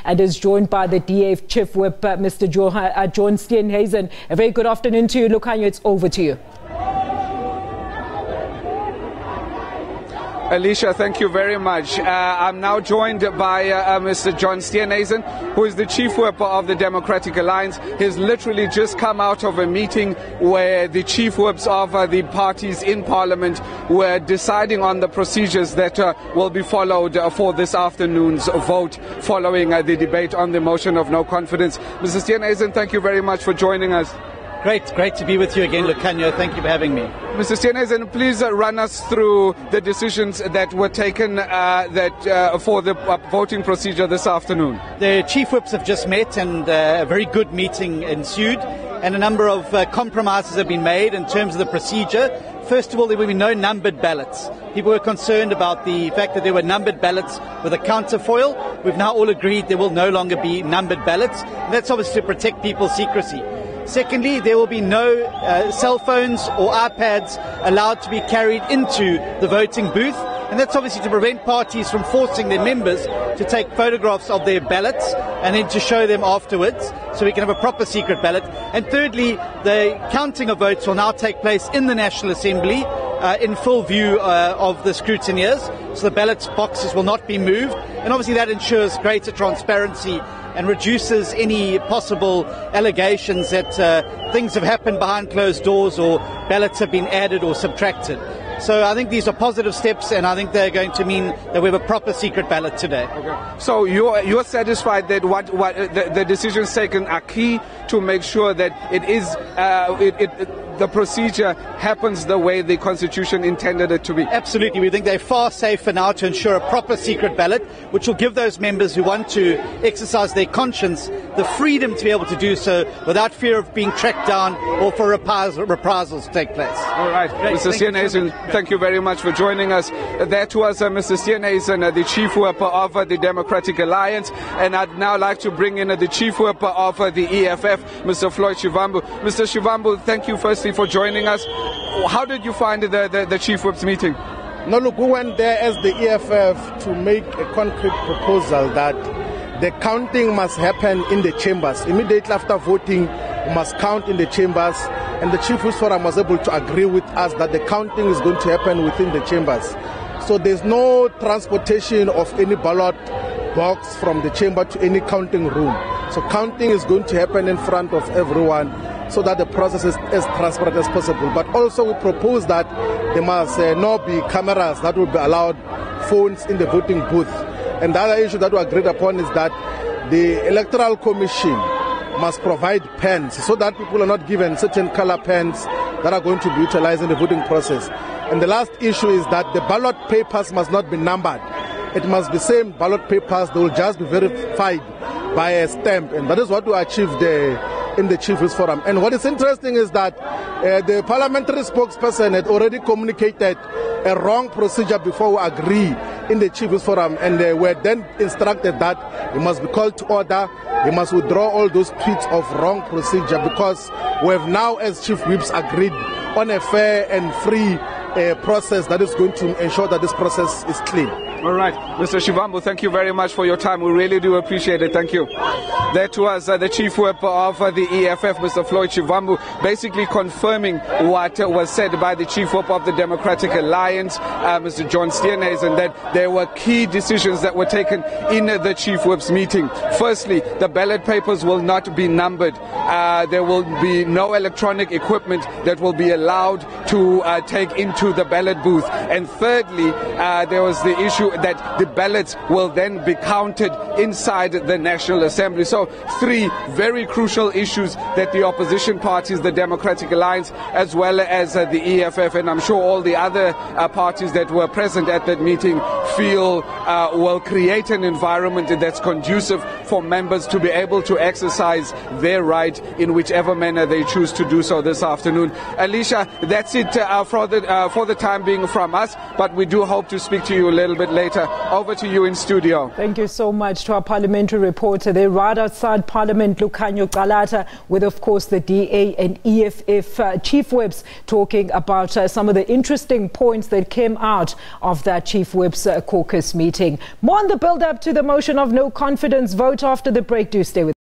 and is joined by the DA Chief Whip, Mr. John Steenhuisen. A very good afternoon to you. Lukhanyo, it's over to you. Alicia, thank you very much. I'm now joined by Mr. John Steenhuisen, who is the Chief Whip of the Democratic Alliance. He's literally just come out of a meeting where the Chief Whips of the parties in Parliament were deciding on the procedures that will be followed for this afternoon's vote following the debate on the motion of no confidence. Mr. Steenhuisen, thank you very much for joining us. Great to be with you again, Lukhanyo. Thank you for having me. Mr. Steenhuisen, please run us through the decisions that were taken for the voting procedure this afternoon. The Chief Whips have just met and a very good meeting ensued, and a number of compromises have been made in terms of the procedure. First of all, there will be no numbered ballots. People were concerned about the fact that there were numbered ballots with a counterfoil. We've now all agreed there will no longer be numbered ballots, and that's obviously to protect people's secrecy. Secondly, there will be no cell phones or iPads allowed to be carried into the voting booth, and that's obviously to prevent parties from forcing their members to take photographs of their ballots and then to show them afterwards, so we can have a proper secret ballot. And thirdly, the counting of votes will now take place in the National Assembly in full view of the scrutineers, so the ballot boxes will not be moved, and obviously that ensures greater transparency and reduces any possible allegations that things have happened behind closed doors or ballots have been added or subtracted. So I think these are positive steps, and I think they're going to mean that we have a proper secret ballot today. Okay. So you're satisfied that what the decisions taken are key to make sure that it is the procedure happens the way the Constitution intended it to be? Absolutely. We think they're far safer now to ensure a proper secret ballot, which will give those members who want to exercise their conscience the freedom to be able to do so without fear of being tracked down or for reprisals to take place. All right. Mr. Steenhuisen, thank you very much for joining us. That was Mr. Steenhuisen, the Chief Whip of the Democratic Alliance. And I'd now like to bring in the Chief Whip of the EFF, Mr. Floyd Shivambu. Mr. Shivambu, thank you firstly for joining us. How did you find the Chief Whip's meeting? No, look, we went there as the EFF to make a concrete proposal that the counting must happen in the chambers. Immediately after voting, we must count in the chambers. And the Chief Whips Forum was able to agree with us that the counting is going to happen within the chambers. So there's no transportation of any ballot box from the chamber to any counting room. So counting is going to happen in front of everyone so that the process is as transparent as possible. But also we propose that there must not be cameras that will be allowed, phones in the voting booth. And the other issue that we agreed upon is that the Electoral Commission must provide pens so that people are not given certain color pens that are going to be utilized in the voting process. And the last issue is that the ballot papers must not be numbered. It must be same ballot papers. They will just be verified by a stamp. And that is what we achieved in the Chief Whips Forum. And what is interesting is that the parliamentary spokesperson had already communicated a wrong procedure before we agree in the Chief Whips Forum, and they were then instructed that he must be called to order, he must withdraw all those tweets of wrong procedure, because we have now as Chief Whips agreed on a fair and free process that is going to ensure that this process is clean. All right. Mr. Shivambu, thank you very much for your time. We really do appreciate it. Thank you. That was the Chief Whip of the EFF, Mr. Floyd Shivambu, basically confirming what was said by the Chief Whip of the Democratic Alliance, Mr. John Steenhuisen, that there were key decisions that were taken in the Chief Whip's meeting. Firstly, the ballot papers will not be numbered. There will be no electronic equipment that will be allowed to take into the ballot booth. And thirdly, there was the issue that the ballots will then be counted inside the National Assembly. So three very crucial issues that the opposition parties, the Democratic Alliance, as well as the EFF, and I'm sure all the other parties that were present at that meeting feel will create an environment that's conducive for members to be able to exercise their right in whichever manner they choose to do so this afternoon. Alicia, that's it for the time being from us, but we do hope to speak to you a little bit later later. Over to you in studio. Thank you so much to our parliamentary reporter. They're right outside Parliament, Lukhanyo Qalata, with, of course, the DA and EFF chief whips talking about some of the interesting points that came out of that chief whips caucus meeting. More on the build-up to the motion of no confidence vote after the break. Do stay with